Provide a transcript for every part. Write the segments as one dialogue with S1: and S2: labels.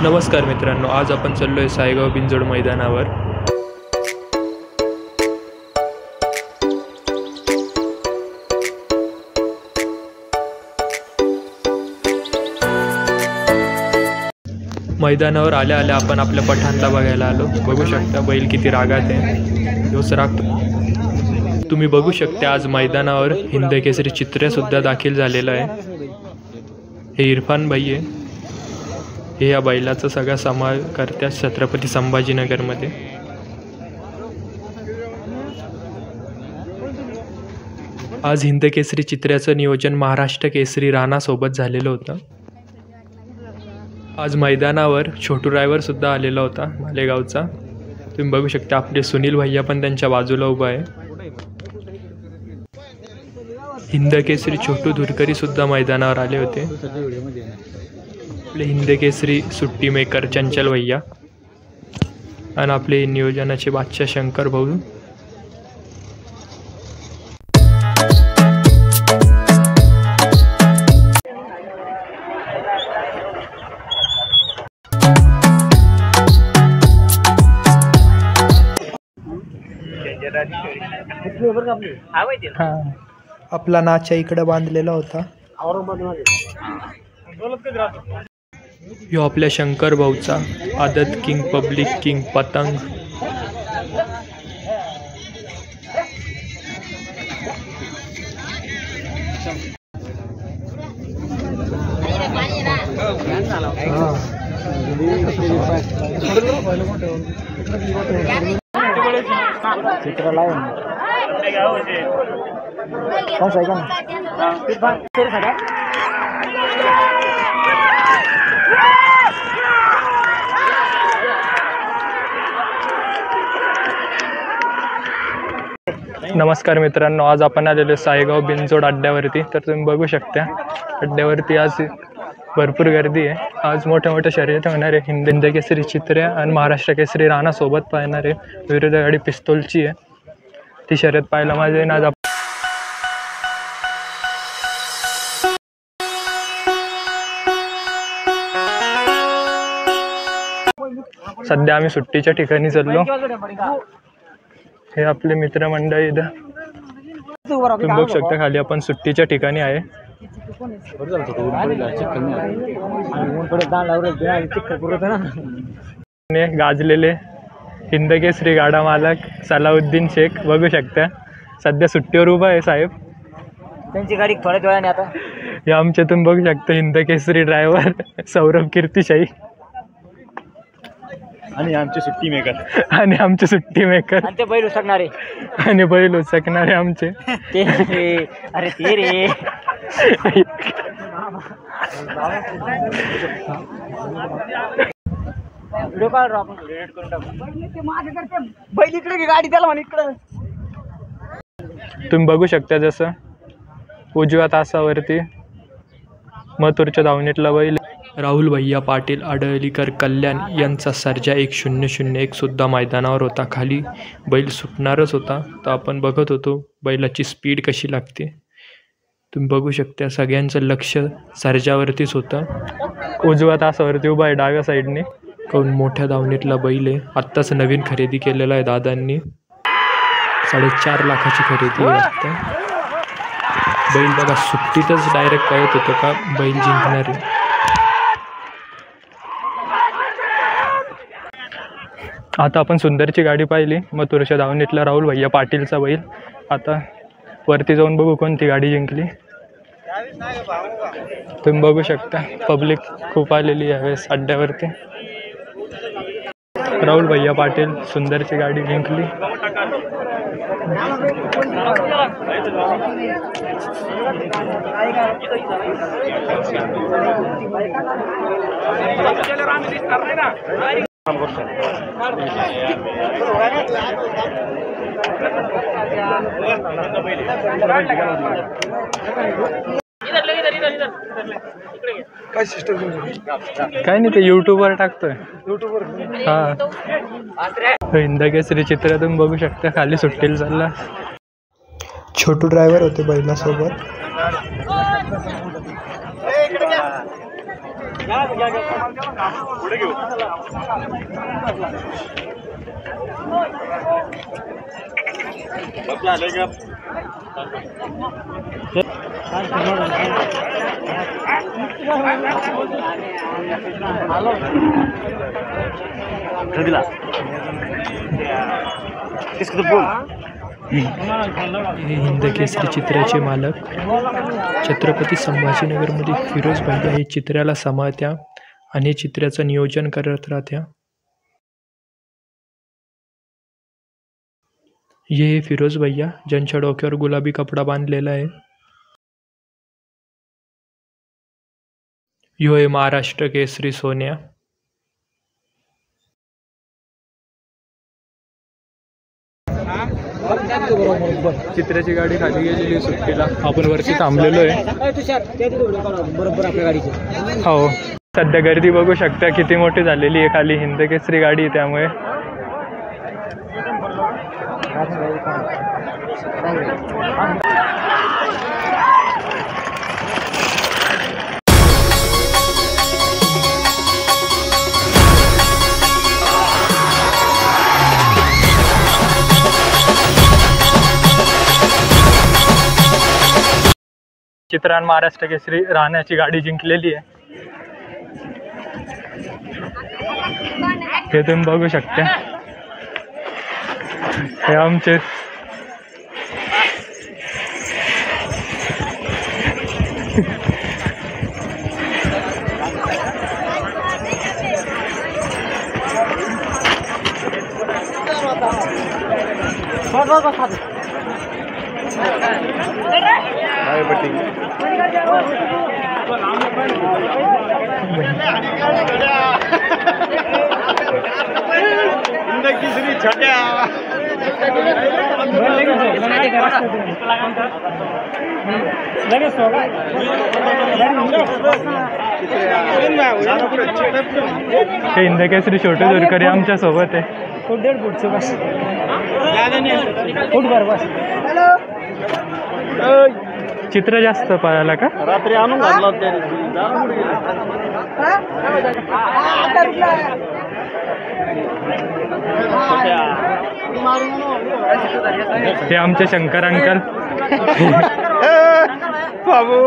S1: नमस्कार मित्रांनो, आज आपण चाललोय सायगाव बिंजोड मैदानावर। मैदानावर आल्या आल्या आपण आपल्या पठाणला बघायला आलो। बघू शकता बैल किती रागात आहे, जोस रागतो। तुम्ही बघू शकता आज मैदानावर हिंद केसरी चित्र सुद्धा दाखल झालेलं आहे। हे इरफान भाई आहे, हे या बैलाचा सगळा समावेश करतात छत्रपती संभाजीनगरमध्ये। आज हिंद केसरी चित्र्याचं नियोजन महाराष्ट्र केसरी राणा सोबत झालेलं होतं। आज मैदानावर छोटू ड्रायव्हर सुद्धा आलेला होता मालेगावचा। तुम्ही बघू शकता आपले सुनील भैया पण त्यांच्या बाजूला उभा आहे। हिंद केसरी छोटू धुरकरी सुद्धा मैदानावर आले होते। आपले हिंद केसरी सुट्टी मेकर चंचल भैया आणि आपले नियोजनाचे बादशाह शंकर भाऊ।
S2: आपला नाच्या इकडे बांधलेला होता।
S1: यो आपल्या शंकर भाऊचा आदत किंग पब्लिक किंग पतंग। नमस्कार मित्रांनो, आज आपण आलेलो सायगाव बिंजोड अड्ड्यावरती। तर तुम्ही बघू शकता अड्ड्यावरती आज भरपूर गर्दी आहे। आज मोठ्या मोठ्या शर्यती होणार आहे। हिंद केसरी चित्र्या आणि महाराष्ट्र केसरी राणा सोबत पाहणार आहे। विरुद्ध गाडी पिस्तूलची आहे, ती शर्यत पाहायला माझे आज सध्या आम्ही सुट्टीच्या ठिकाणी चाललो। हे आपले मित्रमंडळी इथं तुम्ही बघू शकता, खाली आपण सुट्टीच्या ठिकाणी आहे। गाजलेले हिंद केसरी गाडा मालक सलाउद्दीन शेख बघू शकता, सध्या सुट्टीवर उभा आहे साहेब।
S3: त्यांची गाडी थोड्या वेळाने आता
S1: हे आमच्या तुम्ही बघू शकता हिंद केसरी ड्रायव्हर सौरभ कीर्तिशाही
S4: आणि आमचे सुट्टी मेकर
S3: आणि ते बैल उसकणारे
S1: आणि बैल उचकणारे आमचे
S3: अरे ते रे व्हिडिओ काढ रो आपण एडिट करून टाकू। बैल इकडे घे, गाडी त्याला म्हण इकडे।
S1: तुम्ही बघू शकता जसं उजव्या तासावरती मथुरच्या धावणीतला बैल राहुल भैया पाटील आडळीकर कल्याण यांचा सर्जा 1001 सुद्धा मैदानावर होता। खाली बैल सुटणारच होता, तर आपण बघत होतो बैलाची स्पीड कशी लागते। तुम्ही बघू शकता सगळ्यांचं लक्ष सर्जावरतीच होतं। उजव्या तासावरती उभा आहे डाव्या साईडने, काऊन मोठ्या धावणीतला बैल आहे। आत्ताच नवीन खरेदी केलेला आहे दादांनी, 4.5 लाखाची खरेदी वाटतं। बैल बघा सुट्टीतच डायरेक्ट कळत होतं का बैल जिंकणार आहे। आता आपण सुंदरची गाडी पाहिली, मथुरच्या धावणीतला राहुल भैया पाटीलचा बैल। आता वरती जाऊन बघू कोणती गाडी जिंकली। तुम्ही बघू शकता पब्लिक खूप आलेली यावेळेस अड्ड्यावरती। राहुल भैया पाटील सुंदरची गाडी जिंकली।
S2: काय सिस्टम
S1: काय नाही, ते यूट्यूबवर टाकतोय। हां, हिंद केसरी चित्र तुम्ही बघू शकता, खाली सुट्टीला चालला।
S2: छोटू ड्रायव्हर होते बैलासोबत।
S1: हे हिंदकेसरी चित्राचे मालक छत्रपती संभाजीनगरमधील फिरोज भैया हे चित्राला सांभाळत्या आणि चित्राचं नियोजन करत राहत्या. हे फिरोज भैया ज्यांच्या डोक्यावर गुलाबी कपडा बांधलेला आहे. ह्यो आहे महाराष्ट्र केसरी सोन्या. चित्राची गाडी खाली गेलेली सुट्टीला, आपण वरती थांबलेलो आहे. हो, सध्या गर्दी बघू शकता किती मोठी झालेली आहे. खाली हिंदकेसरी गाडी आहे त्यामुळे. चित्रान महाराष्ट्र केसरी राहण्याची गाडी जिंकलेली आहे. हे तुम्ही बघू शकता. हे आमचे हिंदकेसरी छोटे दुरकरी आमच्या सोबत आहे. चित्र जास्त पळाला का रात्री आणून घातला. हे आमचे शंकर अंकल. बाबू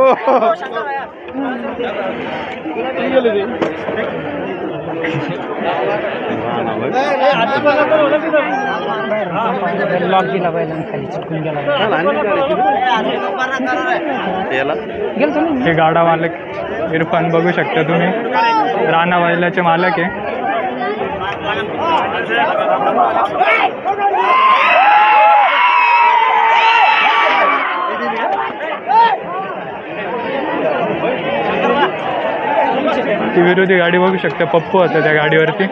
S1: हे गाडा मालक इरफान बघू शकता तुम्ही, राणा वायलाचे मालक आहे. ती विरोधी गाडी बघू शकता, पप्पू होता त्या गाडीवरती.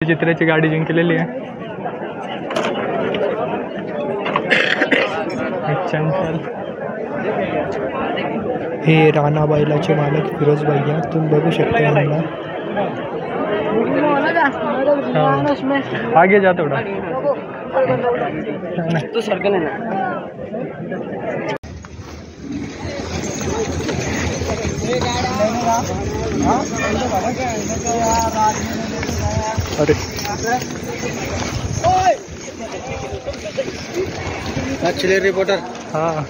S1: चित्राची गाडी जिंकलेली आहे.
S2: हे राणा बैलाचे मालक फिरोज भैया, तुम्ही बघू शकता यांना.
S1: आगे जा थोड़ा.
S3: तू सरकन आहे ना.
S2: अरे
S3: अच्छे रिपोर्टर.
S2: हाँ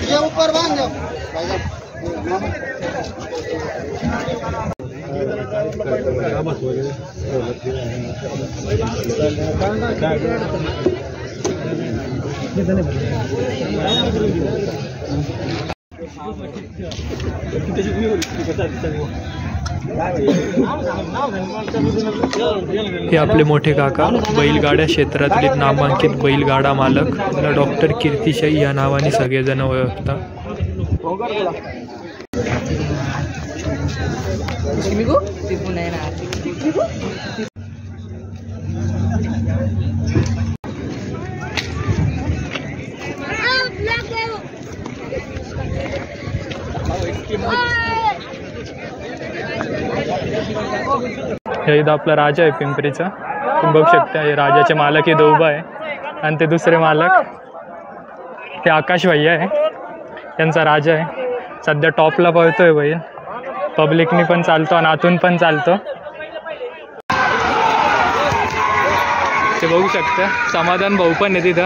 S3: ये ऊपर बांध दो.
S1: हे आपले मोठे काका, बैलगाड्या क्षेत्रातील नामांकित बैलगाडा मालक. त्यांना डॉक्टर कीर्तिशाही या नावाने सगळेजण ओळखतात. हे इथं आपला राजा आहे पिंपरीचा. तुम्ही बघू शकता हे राजाचे मालक इथं उभा आहे आणि ते दुसरे मालक ते आकाश भैया आहे, त्यांचा राजा आहे. सध्या टॉपला पळतोय बैल, पब्लिकनी पण चालतो आणि आतून पण चालतो. ते बघू शकता समाधान भाऊ पण आहे तिथं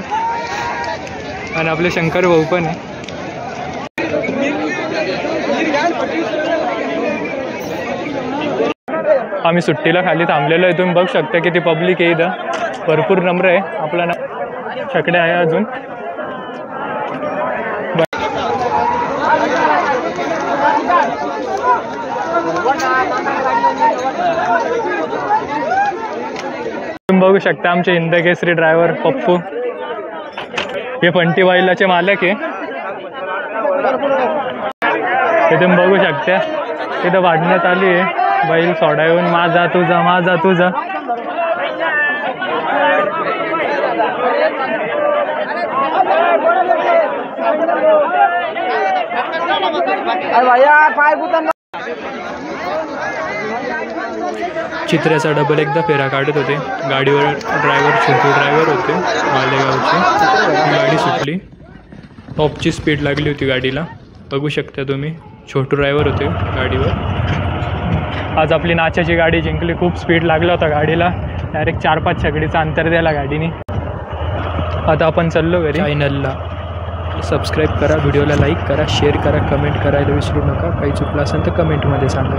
S1: आणि आपले शंकर भाऊ पण आहे. आम्ही सुट्टीला खाली थांबलेलो आहे. तुम्ही बघू शकता किती पब्लिक आहे इथं, भरपूर नम्र आहे. आपला छकडे आहे अजून. तुम्ही बघू शकता आमचे हिंदकेसरी ड्रायव्हर पप्पू, हे फंटी बैलाचे मालक आहे. हे तुम्ही बघू शकता इथं वाढण्यात चालू आहे. बैल सोडा येऊन माझा तुझा माझा तुझा. चित्र्याचा डबल एकदा फेरा काढत होते. गाडीवर ड्रायव्हर छोटू ड्रायव्हर होते मालेगावचे. गाडी सुटली, टॉपची स्पीड लागली होती गाडीला. बघू शकता तुम्ही, छोटू ड्रायव्हर होते गाडीवर. आज आपली नाचाची गाडी जिंकली. खूप स्पीड लागला होता गाडीला, डायरेक्ट 4-5 छकडीचा अंतर द्यायला गाडीने. आता आपण चाललो घरी. चॅनलला सबस्क्राईब करा, व्हिडिओला लाईक करा, शेअर करा, कमेंट करायला विसरू नका. काही चुकलं असेल तर कमेंटमध्ये सांगा.